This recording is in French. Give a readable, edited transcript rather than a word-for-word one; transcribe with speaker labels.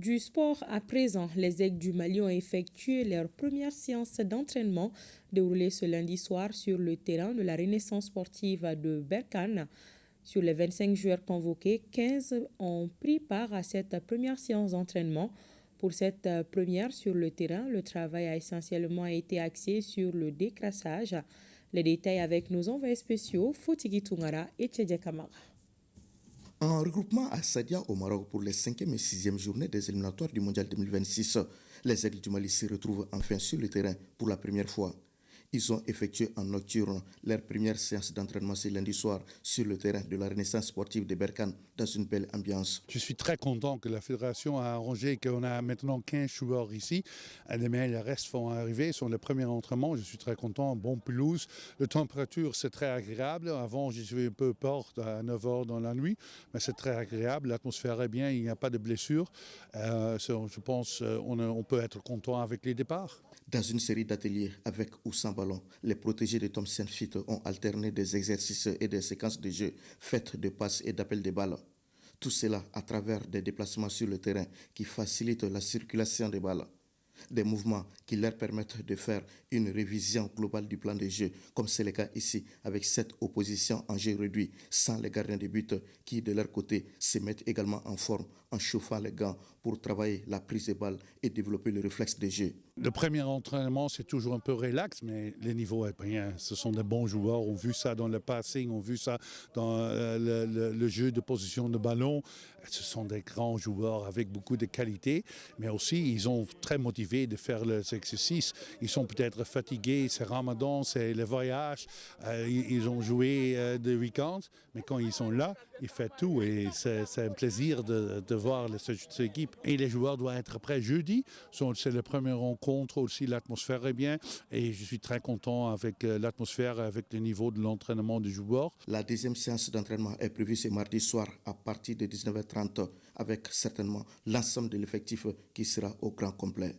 Speaker 1: Du sport à présent, les Aigles du Mali ont effectué leur première séance d'entraînement déroulée ce lundi soir sur le terrain de la Renaissance sportive de Berkane. Sur les 25 joueurs convoqués, 15 ont pris part à cette première séance d'entraînement. Pour cette première sur le terrain, le travail a essentiellement été axé sur le décrassage. Les détails avec nos envoyés spéciaux, Fotigui Tungara et Tchedja Kamara.
Speaker 2: En regroupement à Sadia au Maroc pour les 5e et 6e journées des éliminatoires du Mondial 2026, les Aigles du Mali se retrouvent enfin sur le terrain pour la première fois. Ils ont effectué en nocturne leur première séance d'entraînement ce lundi soir sur le terrain de la Renaissance sportive de Berkane dans une belle ambiance.
Speaker 3: Je suis très content que la fédération a arrangé qu'on a maintenant 15 joueurs ici. Demain, le reste vont arriver, sont les premiers entraînements. Je suis très content, bon pelouse. La température, c'est très agréable. Avant, j'ai joué un peu porte à 9 h dans la nuit, mais c'est très agréable. L'atmosphère est bien, il n'y a pas de blessures. Je pense qu'on peut être content avec les départs.
Speaker 2: Dans une série d'ateliers avec ou sans ballon, les protégés de Thompson Fit ont alterné des exercices et des séquences de jeu faites de passes et d'appels de balles. Tout cela à travers des déplacements sur le terrain qui facilitent la circulation des balles. Des mouvements qui leur permettent de faire une révision globale du plan de jeu, comme c'est le cas ici avec cette opposition en jeu réduit, sans les gardiens de but qui, de leur côté, se mettent également en forme en chauffant les gants pour travailler la prise de balle et développer le réflexe de jeu.
Speaker 3: Le premier entraînement, c'est toujours un peu relax, mais le niveau est bien. Ce sont des bons joueurs. On a vu ça dans le passing, on a vu ça dans le jeu de position de ballon. Ce sont des grands joueurs avec beaucoup de qualité, mais aussi ils sont très motivés de faire les exercices. Ils sont peut-être fatigués, c'est Ramadan, c'est le voyage. Ils ont joué de week-end, mais quand ils sont là, ils font tout et c'est un plaisir de voir cette équipe. Et les joueurs doivent être prêts jeudi. C'est le premier rencontre aussi, l'atmosphère est bien et je suis très content avec l'atmosphère, avec le niveau de l'entraînement des joueurs.
Speaker 2: La deuxième séance d'entraînement est prévue ce mardi soir à partir de 19 h 30 avec certainement l'ensemble de l'effectif qui sera au grand complet.